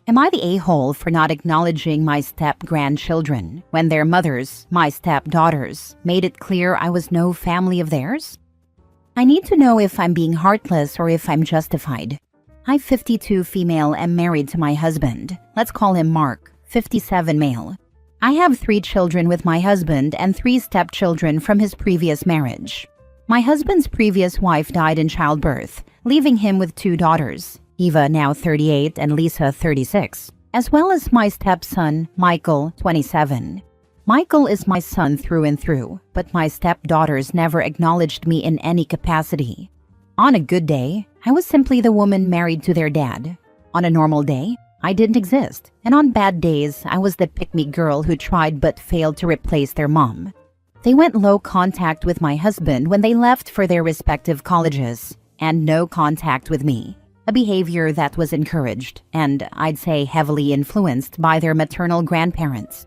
Am I the a-hole for not acknowledging my step-grandchildren when their mothers, my stepdaughters, made it clear I was no family of theirs? I need to know if I'm being heartless or if I'm justified. I, 52 female, am married to my husband. Let's call him Mark, 57 male. I have 3 children with my husband and 3 stepchildren from his previous marriage. My husband's previous wife died in childbirth, leaving him with 2 daughters, Eva, now 38, and Lisa, 36, as well as my stepson, Michael, 27. Michael is my son through and through, but my stepdaughters never acknowledged me in any capacity. On a good day, I was simply the woman married to their dad. On a normal day, I didn't exist, and on bad days, I was the pick-me girl who tried but failed to replace their mom. They went low contact with my husband when they left for their respective colleges, and no contact with me. A behavior that was encouraged, and I'd say heavily influenced by their maternal grandparents.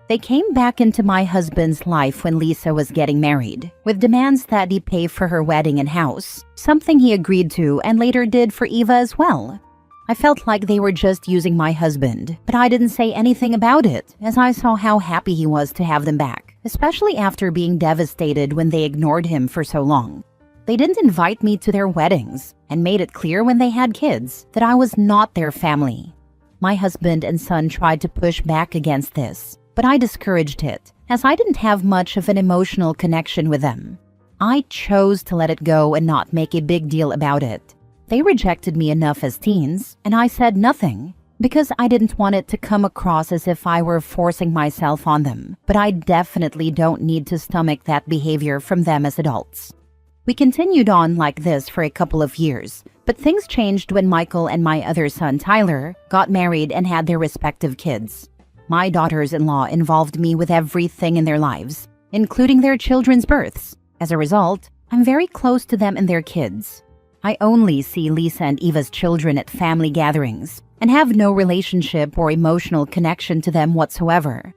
They came back into my husband's life when Lisa was getting married, with demands that he pay for her wedding and house, something he agreed to and later did for Eva as well. I felt like they were just using my husband, but I didn't say anything about it, as I saw how happy he was to have them back, especially after being devastated when they ignored him for so long. They didn't invite me to their weddings and made it clear when they had kids that I was not their family. My husband and son tried to push back against this, but I discouraged it, as I didn't have much of an emotional connection with them. I chose to let it go and not make a big deal about it. They rejected me enough as teens, and I said nothing, because I didn't want it to come across as if I were forcing myself on them, but I definitely don't need to stomach that behavior from them as adults. We continued on like this for a couple of years, but things changed when Michael and my other son, Tyler, got married and had their respective kids. My daughters-in-law involved me with everything in their lives, including their children's births. As a result, I'm very close to them and their kids. I only see Lisa and Eva's children at family gatherings and have no relationship or emotional connection to them whatsoever.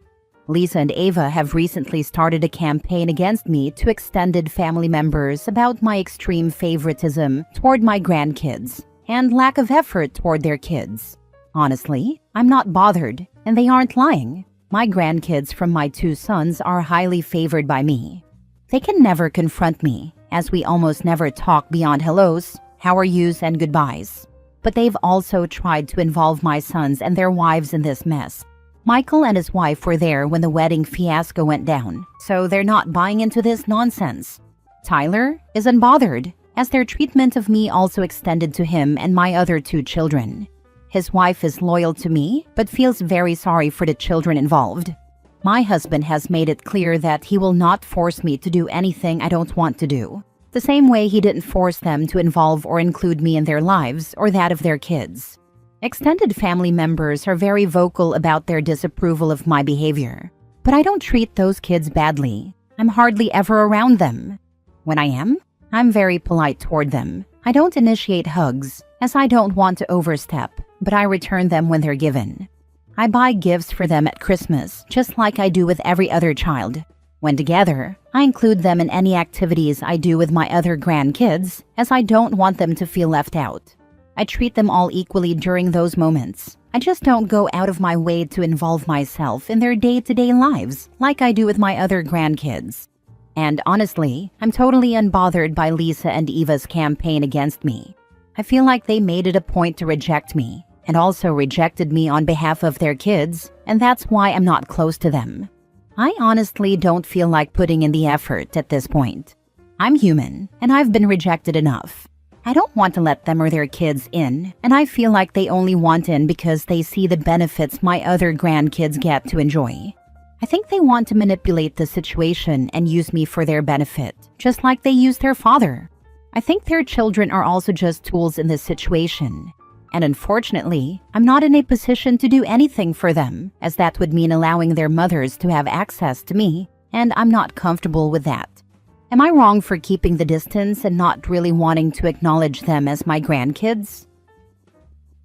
Lisa and Eva have recently started a campaign against me to extended family members about my extreme favoritism toward my grandkids and lack of effort toward their kids. Honestly, I'm not bothered, and they aren't lying. My grandkids from my 2 sons are highly favored by me. They can never confront me, as we almost never talk beyond hellos, how are yous, and goodbyes. But they've also tried to involve my sons and their wives in this mess. Michael and his wife were there when the wedding fiasco went down, so they're not buying into this nonsense. Tyler is unbothered, as their treatment of me also extended to him and my other 2 children. His wife is loyal to me, but feels very sorry for the children involved. My husband has made it clear that he will not force me to do anything I don't want to do, the same way he didn't force them to involve or include me in their lives or that of their kids. Extended family members are very vocal about their disapproval of my behavior, but I don't treat those kids badly. I'm hardly ever around them. When I am, I'm very polite toward them. I don't initiate hugs, as I don't want to overstep, but I return them when they're given. I buy gifts for them at Christmas, just like I do with every other child. When together, I include them in any activities I do with my other grandkids, as I don't want them to feel left out. I treat them all equally during those moments. I just don't go out of my way to involve myself in their day-to-day lives like I do with my other grandkids. And honestly, I'm totally unbothered by Lisa and Eva's campaign against me. I feel like they made it a point to reject me, and also rejected me on behalf of their kids, and that's why I'm not close to them. I honestly don't feel like putting in the effort at this point. I'm human, and I've been rejected enough. I don't want to let them or their kids in, and I feel like they only want in because they see the benefits my other grandkids get to enjoy. I think they want to manipulate the situation and use me for their benefit, just like they used their father. I think their children are also just tools in this situation. And unfortunately, I'm not in a position to do anything for them, as that would mean allowing their mothers to have access to me, and I'm not comfortable with that. Am I wrong for keeping the distance and not really wanting to acknowledge them as my grandkids?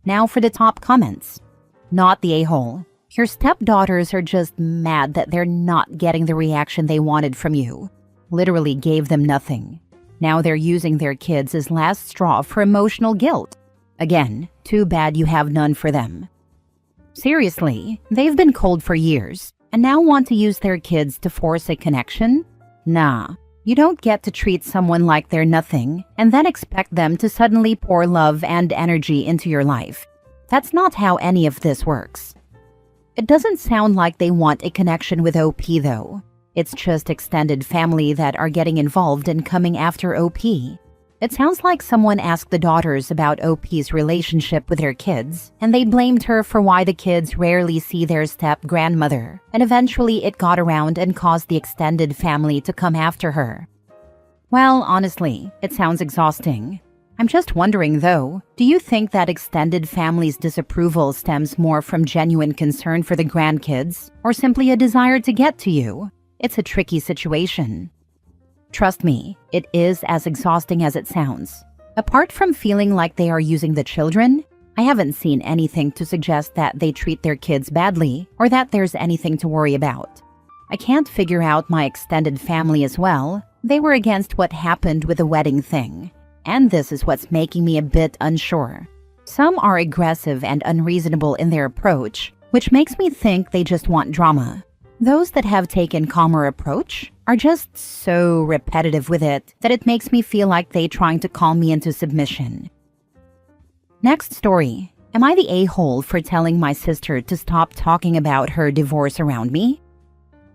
Now for the top comments. Not the a-hole. Your stepdaughters are just mad that they're not getting the reaction they wanted from you. Literally gave them nothing. Now they're using their kids as last straw for emotional guilt. Again, too bad you have none for them. Seriously, they've been cold for years and now want to use their kids to force a connection? Nah, you don't get to treat someone like they're nothing and then expect them to suddenly pour love and energy into your life. That's not how any of this works. It doesn't sound like they want a connection with OP though. It's just extended family that are getting involved and coming after OP. It sounds like someone asked the daughters about OP's relationship with their kids, and they blamed her for why the kids rarely see their step-grandmother, and eventually it got around and caused the extended family to come after her. Well, honestly, it sounds exhausting. I'm just wondering though, do you think that extended family's disapproval stems more from genuine concern for the grandkids, or simply a desire to get to you? It's a tricky situation. Trust me, it is as exhausting as it sounds. Apart from feeling like they are using the children, I haven't seen anything to suggest that they treat their kids badly or that there's anything to worry about. I can't figure out my extended family as well. They were against what happened with the wedding thing. And this is what's making me a bit unsure. Some are aggressive and unreasonable in their approach, which makes me think they just want drama. Those that have taken calmer approach are just so repetitive with it that it makes me feel like they trying to calm me into submission. Next story. Am I the a-hole for telling my sister to stop talking about her divorce around me?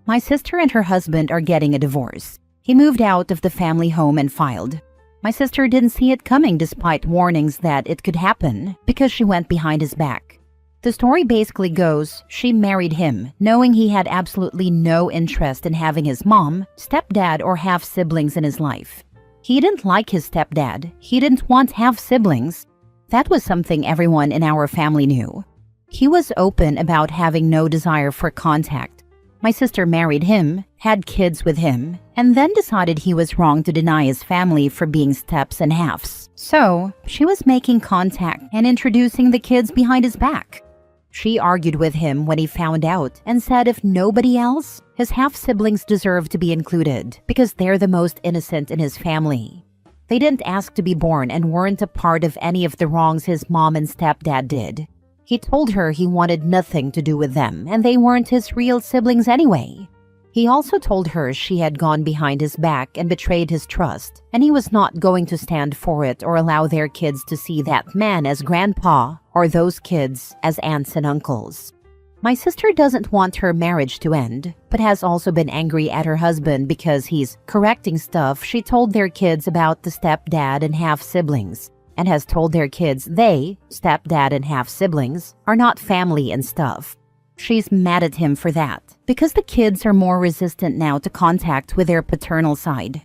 My sister and her husband are getting a divorce. He moved out of the family home and filed. My sister didn't see it coming despite warnings that it could happen because she went behind his back. The story basically goes, she married him, knowing he had absolutely no interest in having his mom, stepdad, or half-siblings in his life. He didn't like his stepdad. He didn't want half-siblings. That was something everyone in our family knew. He was open about having no desire for contact. My sister married him, had kids with him, and then decided he was wrong to deny his family for being steps and halves. So, she was making contact and introducing the kids behind his back. She argued with him when he found out and said if nobody else, his half-siblings deserve to be included because they're the most innocent in his family. They didn't ask to be born and weren't a part of any of the wrongs his mom and stepdad did. He told her he wanted nothing to do with them and they weren't his real siblings anyway. He also told her she had gone behind his back and betrayed his trust, and he was not going to stand for it or allow their kids to see that man as grandpa or those kids as aunts and uncles. My sister doesn't want her marriage to end, but has also been angry at her husband because he's correcting stuff she told their kids about the stepdad and half-siblings, and has told their kids they, stepdad and half-siblings, are not family and stuff. She's mad at him for that, because the kids are more resistant now to contact with their paternal side.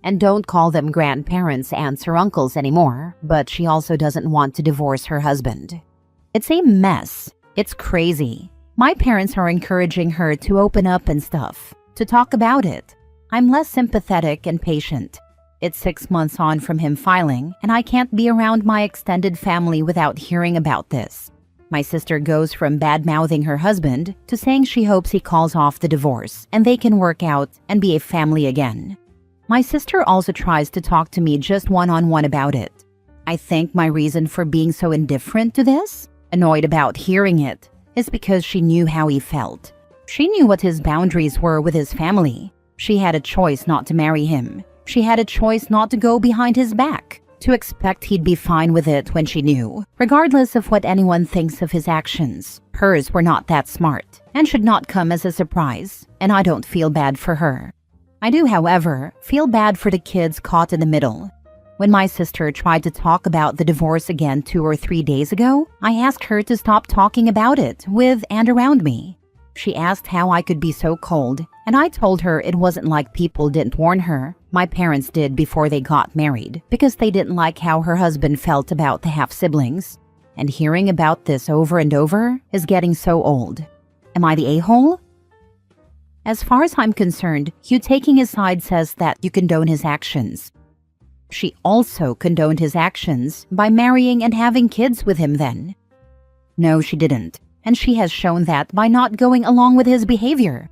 And don't call them grandparents, aunts, or uncles anymore, but she also doesn't want to divorce her husband. It's a mess. It's crazy. My parents are encouraging her to open up and stuff, to talk about it. I'm less sympathetic and patient. It's 6 months on from him filing, and I can't be around my extended family without hearing about this. My sister goes from bad-mouthing her husband to saying she hopes he calls off the divorce and they can work out and be a family again. My sister also tries to talk to me just one-on-one about it. I think my reason for being so indifferent to this, annoyed about hearing it, is because she knew how he felt. She knew what his boundaries were with his family. She had a choice not to marry him. She had a choice not to go behind his back. To expect he'd be fine with it when she knew, regardless of what anyone thinks of his actions. Hers were not that smart, and should not come as a surprise, and I don't feel bad for her. I do, however, feel bad for the kids caught in the middle. When my sister tried to talk about the divorce again 2 or 3 days ago, I asked her to stop talking about it with and around me. She asked how I could be so cold, and I told her it wasn't like people didn't warn her. My parents did before they got married, because they didn't like how her husband felt about the half-siblings. And hearing about this over and over is getting so old. Am I the a-hole? As far as I'm concerned, you taking his side says that you condone his actions. She also condoned his actions by marrying and having kids with him then. No, she didn't. And she has shown that by not going along with his behavior.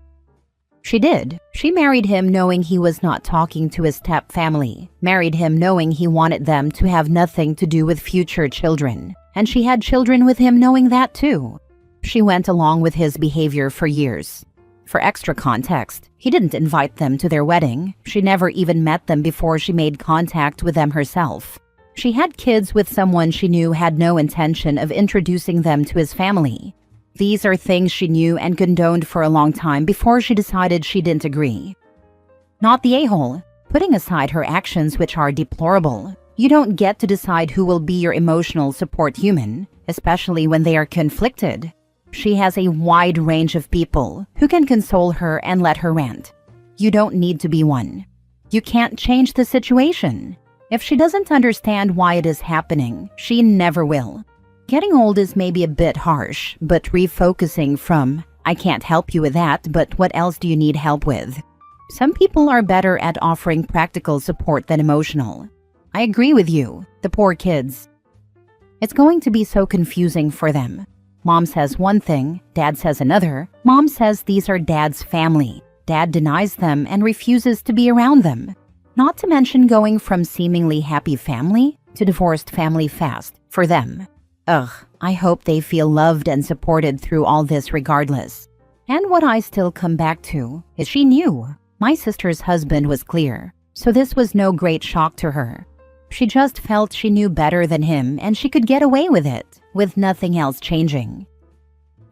She did. She married him knowing he was not talking to his step family. Married him knowing he wanted them to have nothing to do with future children. And she had children with him knowing that too. She went along with his behavior for years. For extra context, he didn't invite them to their wedding. She never even met them before she made contact with them herself. She had kids with someone she knew had no intention of introducing them to his family. These are things she knew and condoned for a long time before she decided she didn't agree. Not the a-hole. Putting aside her actions, which are deplorable, you don't get to decide who will be your emotional support human, especially when they are conflicted. She has a wide range of people who can console her and let her rant. You don't need to be one. You can't change the situation. If she doesn't understand why it is happening, she never will. Getting old is maybe a bit harsh, but refocusing from, I can't help you with that, but what else do you need help with? Some people are better at offering practical support than emotional. I agree with you, the poor kids. It's going to be so confusing for them. Mom says one thing, Dad says another. Mom says these are Dad's family. Dad denies them and refuses to be around them. Not to mention going from seemingly happy family to divorced family fast for them. Ugh, I hope they feel loved and supported through all this regardless. And what I still come back to is she knew. My sister's husband was clear, so this was no great shock to her. She just felt she knew better than him and she could get away with it, with nothing else changing.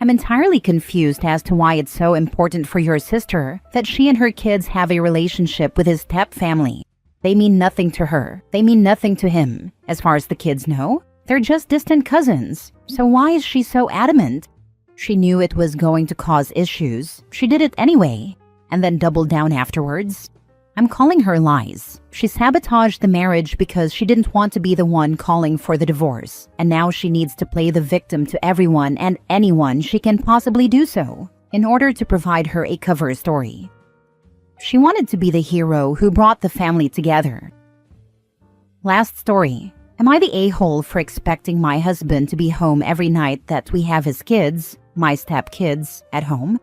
I'm entirely confused as to why it's so important for your sister that she and her kids have a relationship with his step family. They mean nothing to her. They mean nothing to him. As far as the kids know, they're just distant cousins. So why is she so adamant? She knew it was going to cause issues. She did it anyway, and then doubled down afterwards. I'm calling her lies. She sabotaged the marriage because she didn't want to be the one calling for the divorce, and now she needs to play the victim to everyone and anyone she can possibly do so, in order to provide her a cover story. She wanted to be the hero who brought the family together. Last story. Am I the a-hole for expecting my husband to be home every night that we have his kids, my step-kids, at home?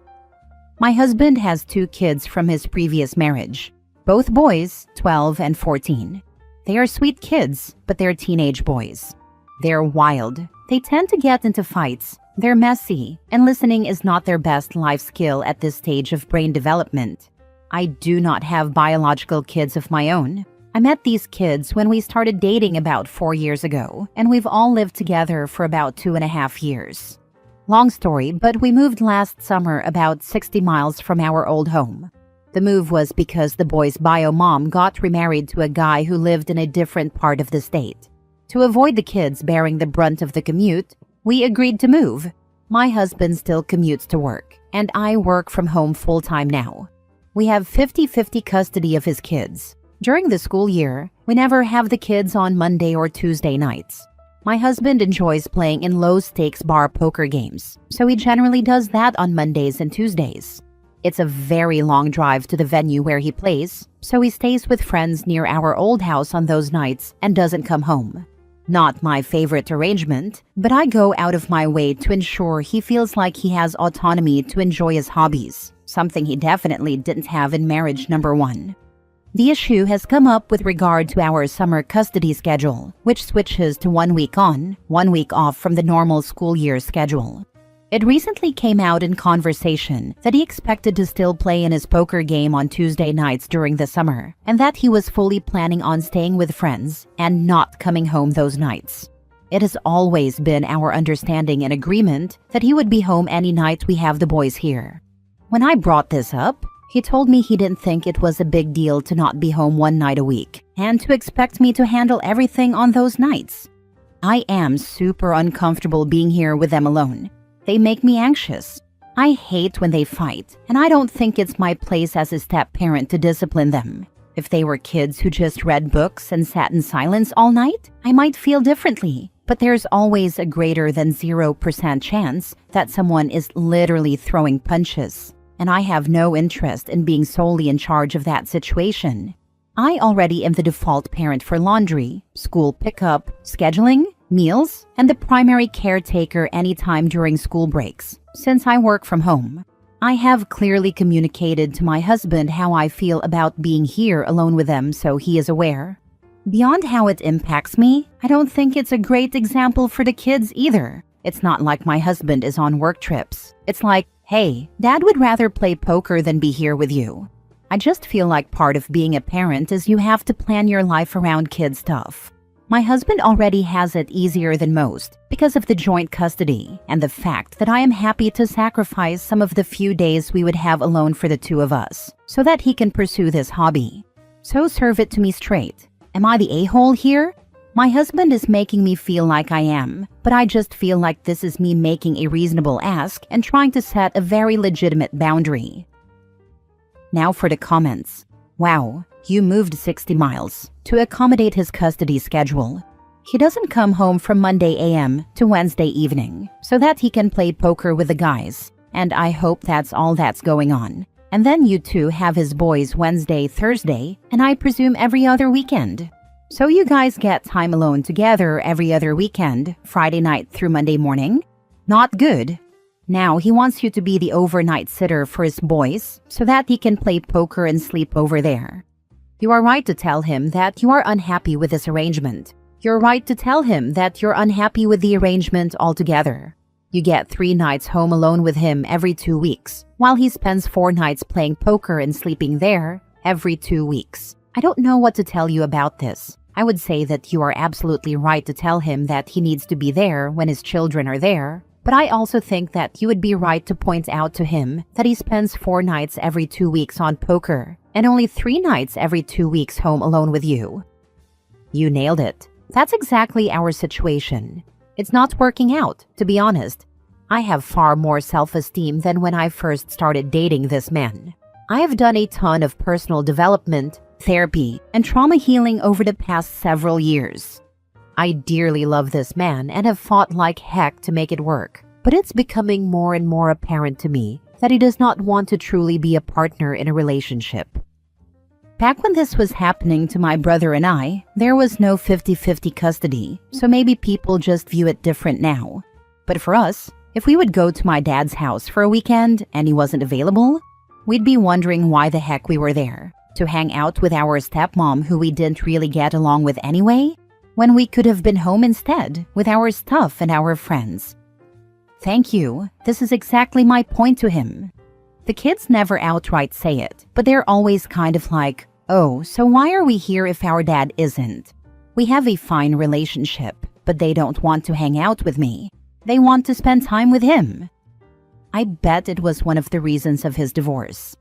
My husband has 2 kids from his previous marriage. Both boys, 12 and 14. They are sweet kids, but they're teenage boys. They're wild. They tend to get into fights. They're messy, and listening is not their best life skill at this stage of brain development. I do not have biological kids of my own. I met these kids when we started dating about 4 years ago, and we've all lived together for about 2.5 years. Long story, but we moved last summer about 60 miles from our old home. The move was because the boy's bio mom got remarried to a guy who lived in a different part of the state. To avoid the kids bearing the brunt of the commute, we agreed to move. My husband still commutes to work, and I work from home full-time now. We have 50-50 custody of his kids. During the school year, we never have the kids on Monday or Tuesday nights. My husband enjoys playing in low-stakes bar poker games, so he generally does that on Mondays and Tuesdays. It's a very long drive to the venue where he plays, so he stays with friends near our old house on those nights and doesn't come home. Not my favorite arrangement, but I go out of my way to ensure he feels like he has autonomy to enjoy his hobbies, something he definitely didn't have in marriage number 1. The issue has come up with regard to our summer custody schedule, which switches to 1 week on, 1 week off from the normal school year schedule. It recently came out in conversation that he expected to still play in his poker game on Tuesday nights during the summer, and that he was fully planning on staying with friends and not coming home those nights. It has always been our understanding and agreement that he would be home any night we have the boys here. When I brought this up, he told me he didn't think it was a big deal to not be home 1 night a week, and to expect me to handle everything on those nights. I am super uncomfortable being here with them alone. They make me anxious. I hate when they fight, and I don't think it's my place as a step-parent to discipline them. If they were kids who just read books and sat in silence all night, I might feel differently. But there's always a greater than 0% chance that someone is literally throwing punches, and I have no interest in being solely in charge of that situation. I already am the default parent for laundry, school pickup, scheduling, meals, and the primary caretaker anytime during school breaks, since I work from home. I have clearly communicated to my husband how I feel about being here alone with them, so he is aware. Beyond how it impacts me, I don't think it's a great example for the kids either. It's not like my husband is on work trips. It's like, hey, Dad would rather play poker than be here with you. I just feel like part of being a parent is you have to plan your life around kid stuff. My husband already has it easier than most because of the joint custody and the fact that I am happy to sacrifice some of the few days we would have alone for the two of us so that he can pursue this hobby. So serve it to me straight. Am I the a-hole here? My husband is making me feel like I am, but I just feel like this is me making a reasonable ask and trying to set a very legitimate boundary. Now for the comments. Wow, you moved 60 miles to accommodate his custody schedule. He doesn't come home from Monday a.m. to Wednesday evening so that he can play poker with the guys, and I hope that's all that's going on. And then you two have his boys Wednesday, Thursday, and I presume every other weekend. So you guys get time alone together every other weekend, Friday night through Monday morning? Not good. Now he wants you to be the overnight sitter for his boys so that he can play poker and sleep over there. You are right to tell him that you are unhappy with this arrangement. You're right to tell him that you're unhappy with the arrangement altogether. You get 3 nights home alone with him every 2 weeks, while he spends 4 nights playing poker and sleeping there every 2 weeks. I don't know what to tell you about this. I would say that you are absolutely right to tell him that he needs to be there when his children are there, but I also think that you would be right to point out to him that he spends 4 nights every 2 weeks on poker and only 3 nights every 2 weeks home alone with you. You nailed it. That's exactly our situation. It's not working out, to be honest. I have far more self-esteem than when I first started dating this man. I have done a ton of personal development, therapy, and trauma healing over the past several years. I dearly love this man and have fought like heck to make it work, but it's becoming more and more apparent to me that he does not want to truly be a partner in a relationship. Back when this was happening to my brother and I, there was no 50-50 custody, so maybe people just view it different now. But for us, if we would go to my dad's house for a weekend and he wasn't available, we'd be wondering why the heck we were there. To hang out with our stepmom who we didn't really get along with anyway, when we could have been home instead with our stuff and our friends. Thank you. This is exactly my point to him. The kids never outright say it, but they're always kind of like, oh, so why are we here if our dad isn't? We have a fine relationship, but they don't want to hang out with me. They want to spend time with him. I bet it was one of the reasons of his divorce.